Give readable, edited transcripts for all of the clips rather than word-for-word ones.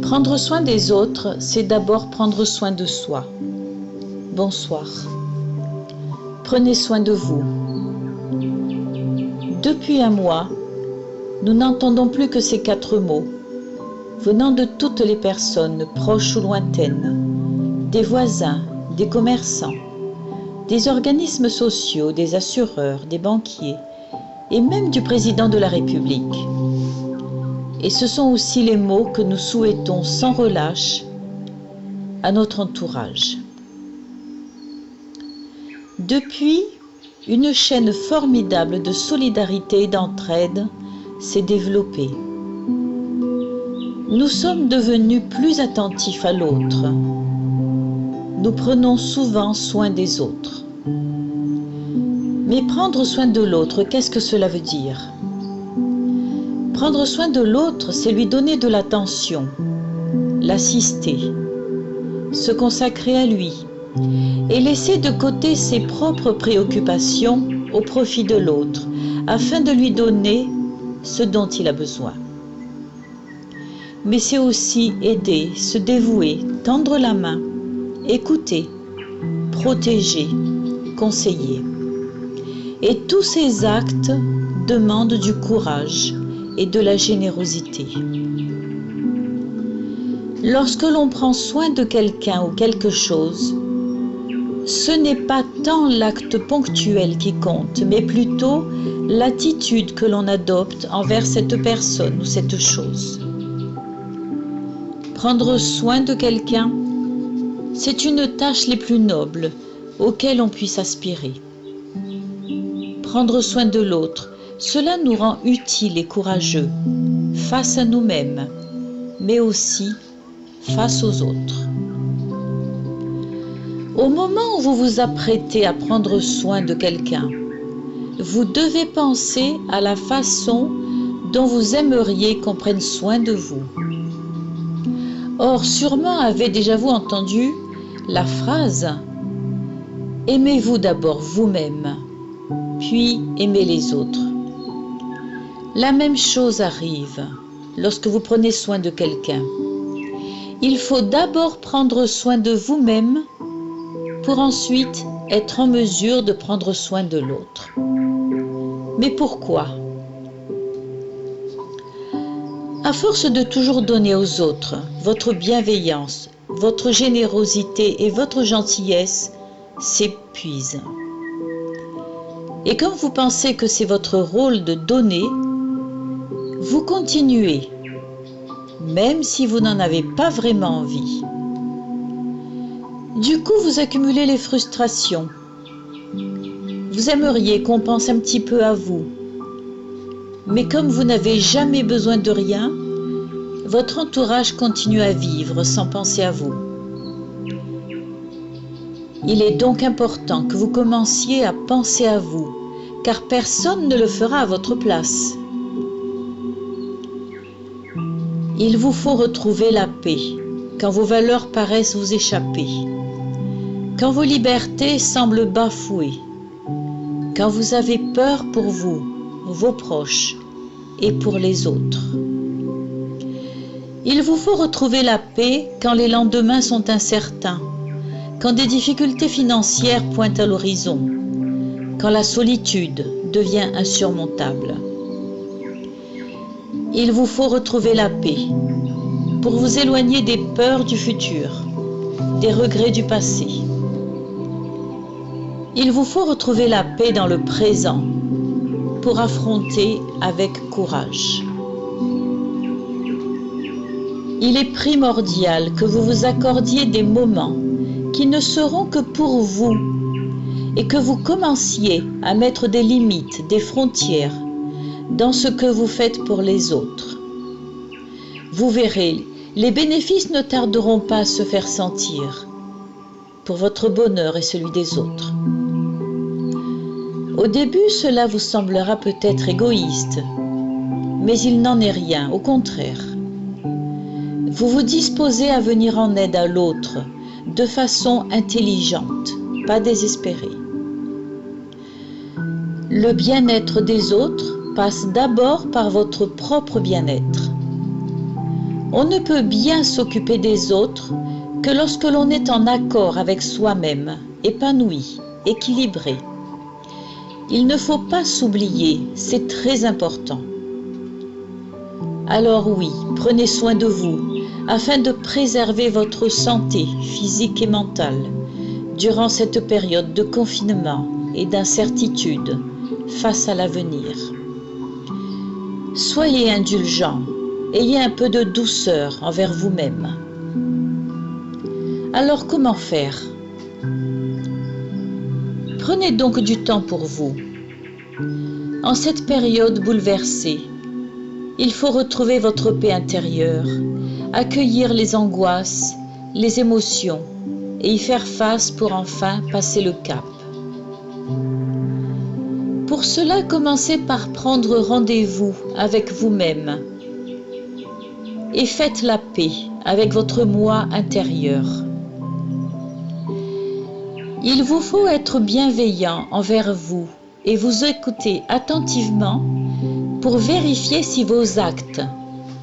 Prendre soin des autres, c'est d'abord prendre soin de soi. Bonsoir. Prenez soin de vous. Depuis un mois, nous n'entendons plus que ces 4 mots, venant de toutes les personnes, proches ou lointaines, des voisins, des commerçants, des organismes sociaux, des assureurs, des banquiers, et même du président de la République. Et ce sont aussi les mots que nous souhaitons sans relâche à notre entourage. Depuis, une chaîne formidable de solidarité et d'entraide s'est développée. Nous sommes devenus plus attentifs à l'autre. Nous prenons souvent soin des autres. Mais prendre soin de l'autre, qu'est-ce que cela veut dire ? Prendre soin de l'autre, c'est lui donner de l'attention, l'assister, se consacrer à lui et laisser de côté ses propres préoccupations au profit de l'autre, afin de lui donner ce dont il a besoin. Mais c'est aussi aider, se dévouer, tendre la main, écouter, protéger, conseiller. Et tous ces actes demandent du courage et de la générosité. Lorsque l'on prend soin de quelqu'un ou quelque chose, ce n'est pas tant l'acte ponctuel qui compte, mais plutôt l'attitude que l'on adopte envers cette personne ou cette chose. Prendre soin de quelqu'un, c'est une tâche les plus nobles auxquelles on puisse aspirer. Prendre soin de l'autre, cela nous rend utiles et courageux, face à nous-mêmes, mais aussi face aux autres. Au moment où vous vous apprêtez à prendre soin de quelqu'un, vous devez penser à la façon dont vous aimeriez qu'on prenne soin de vous. Or, sûrement avez-vous entendu la phrase « Aimez-vous d'abord vous-même, puis aimez les autres ». La même chose arrive lorsque vous prenez soin de quelqu'un. Il faut d'abord prendre soin de vous-même pour ensuite être en mesure de prendre soin de l'autre. Mais pourquoi ? À force de toujours donner aux autres votre bienveillance, votre générosité et votre gentillesse s'épuisent. Et comme vous pensez que c'est votre rôle de donner, vous continuez, même si vous n'en avez pas vraiment envie. Du coup, vous accumulez les frustrations. Vous aimeriez qu'on pense un petit peu à vous. Mais comme vous n'avez jamais besoin de rien, votre entourage continue à vivre sans penser à vous. Il est donc important que vous commenciez à penser à vous, car personne ne le fera à votre place. Il vous faut retrouver la paix quand vos valeurs paraissent vous échapper, quand vos libertés semblent bafouées, quand vous avez peur pour vous, vos proches et pour les autres. Il vous faut retrouver la paix quand les lendemains sont incertains, quand des difficultés financières pointent à l'horizon, quand la solitude devient insurmontable. Il vous faut retrouver la paix pour vous éloigner des peurs du futur, des regrets du passé. Il vous faut retrouver la paix dans le présent pour affronter avec courage. Il est primordial que vous vous accordiez des moments qui ne seront que pour vous et que vous commenciez à mettre des limites, des frontières dans ce que vous faites pour les autres. Vous verrez, les bénéfices ne tarderont pas à se faire sentir pour votre bonheur et celui des autres. Au début, cela vous semblera peut-être égoïste, mais il n'en est rien, au contraire. Vous vous disposez à venir en aide à l'autre de façon intelligente, pas désespérée. Le bien-être des autres passe d'abord par votre propre bien-être. On ne peut bien s'occuper des autres que lorsque l'on est en accord avec soi-même, épanoui, équilibré. Il ne faut pas s'oublier, c'est très important. Alors oui, prenez soin de vous afin de préserver votre santé physique et mentale durant cette période de confinement et d'incertitude face à l'avenir. Soyez indulgents, ayez un peu de douceur envers vous-même. Alors comment faire? Prenez donc du temps pour vous. En cette période bouleversée, il faut retrouver votre paix intérieure, accueillir les angoisses, les émotions et y faire face pour enfin passer le cap. Pour cela, commencez par prendre rendez-vous avec vous-même et faites la paix avec votre moi intérieur. Il vous faut être bienveillant envers vous et vous écouter attentivement pour vérifier si vos actes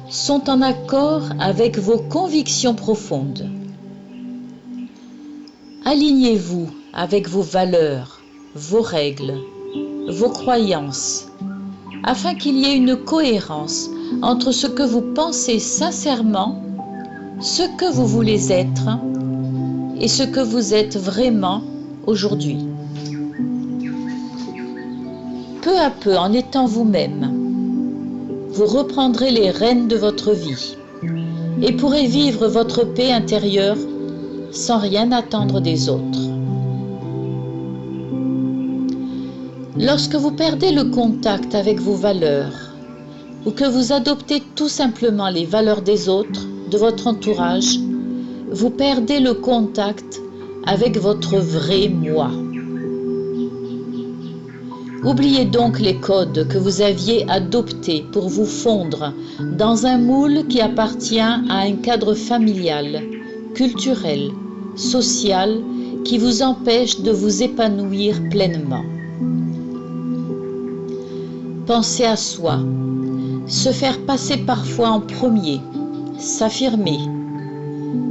sont en accord avec vos convictions profondes. Alignez-vous avec vos valeurs, vos règles, vos croyances, afin qu'il y ait une cohérence entre ce que vous pensez sincèrement, ce que vous voulez être et ce que vous êtes vraiment aujourd'hui. Peu à peu, en étant vous-même, vous reprendrez les rênes de votre vie et pourrez vivre votre paix intérieure sans rien attendre des autres. Lorsque vous perdez le contact avec vos valeurs ou que vous adoptez tout simplement les valeurs des autres, de votre entourage, vous perdez le contact avec votre vrai moi. Oubliez donc les codes que vous aviez adoptés pour vous fondre dans un moule qui appartient à un cadre familial, culturel, social qui vous empêche de vous épanouir pleinement. Pensez à soi, se faire passer parfois en premier, s'affirmer,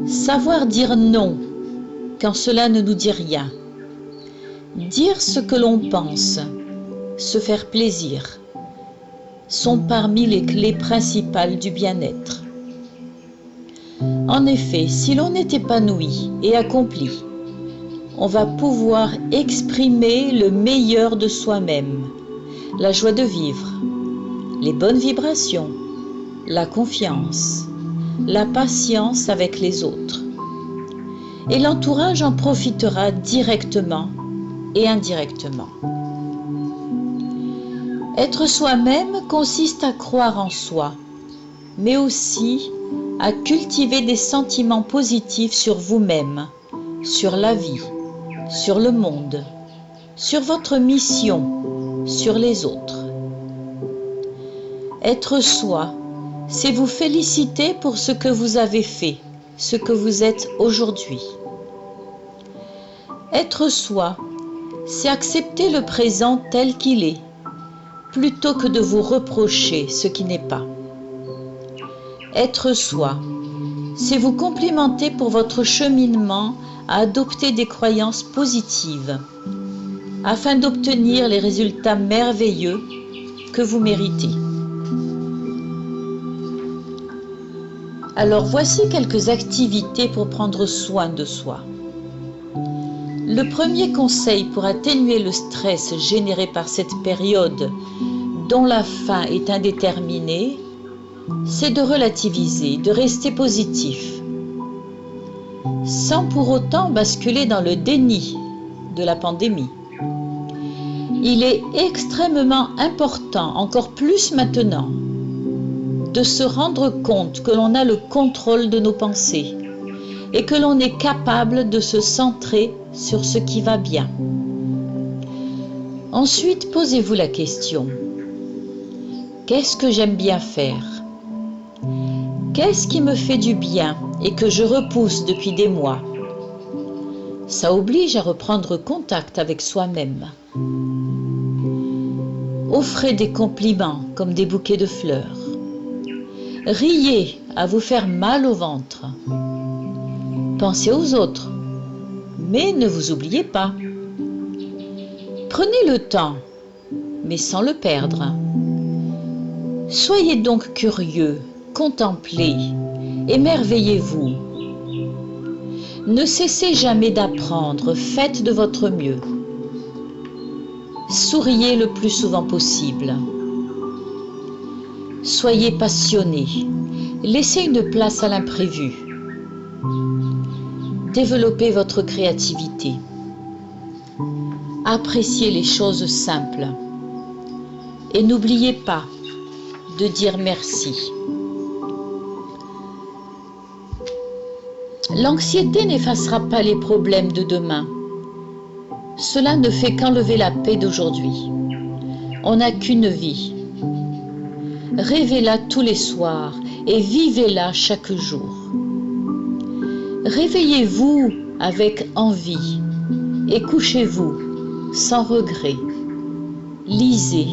savoir dire non quand cela ne nous dit rien, dire ce que l'on pense, se faire plaisir, sont parmi les clés principales du bien-être. En effet, si l'on est épanoui et accompli, on va pouvoir exprimer le meilleur de soi-même, la joie de vivre, les bonnes vibrations, la confiance, la patience avec les autres. Et l'entourage en profitera directement et indirectement. Être soi-même consiste à croire en soi, mais aussi à cultiver des sentiments positifs sur vous-même, sur la vie, sur le monde, sur votre mission, sur les autres. Être soi, c'est vous féliciter pour ce que vous avez fait, ce que vous êtes aujourd'hui. Être soi, c'est accepter le présent tel qu'il est, plutôt que de vous reprocher ce qui n'est pas. Être soi, c'est vous complimenter pour votre cheminement à adopter des croyances positives, afin d'obtenir les résultats merveilleux que vous méritez. Alors voici quelques activités pour prendre soin de soi. Le premier conseil pour atténuer le stress généré par cette période dont la fin est indéterminée, c'est de relativiser, de rester positif, sans pour autant basculer dans le déni de la pandémie. Il est extrêmement important, encore plus maintenant, de se rendre compte que l'on a le contrôle de nos pensées et que l'on est capable de se centrer sur ce qui va bien. Ensuite, posez-vous la question: qu'est-ce que j'aime bien faire? Qu'est-ce qui me fait du bien et que je repousse depuis des mois? Ça oblige à reprendre contact avec soi-même. Offrez des compliments comme des bouquets de fleurs. Riez à vous faire mal au ventre. Pensez aux autres, mais ne vous oubliez pas. Prenez le temps, mais sans le perdre. Soyez donc curieux, contemplez, émerveillez-vous. Ne cessez jamais d'apprendre, faites de votre mieux. Souriez le plus souvent possible. Soyez passionné, laissez une place à l'imprévu. Développez votre créativité. Appréciez les choses simples. Et n'oubliez pas de dire merci. L'anxiété n'effacera pas les problèmes de demain. Cela ne fait qu'enlever la paix d'aujourd'hui. On n'a qu'une vie. Rêvez-la tous les soirs et vivez-la chaque jour. Réveillez-vous avec envie et couchez-vous sans regret. Lisez,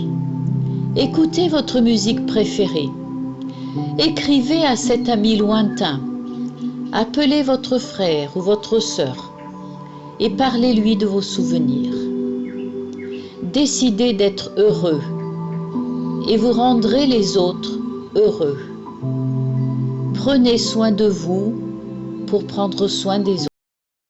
écoutez votre musique préférée. Écrivez à cet ami lointain. Appelez votre frère ou votre sœur et parlez-lui de vos souvenirs. Décidez d'être heureux et vous rendrez les autres heureux. Prenez soin de vous pour prendre soin des autres.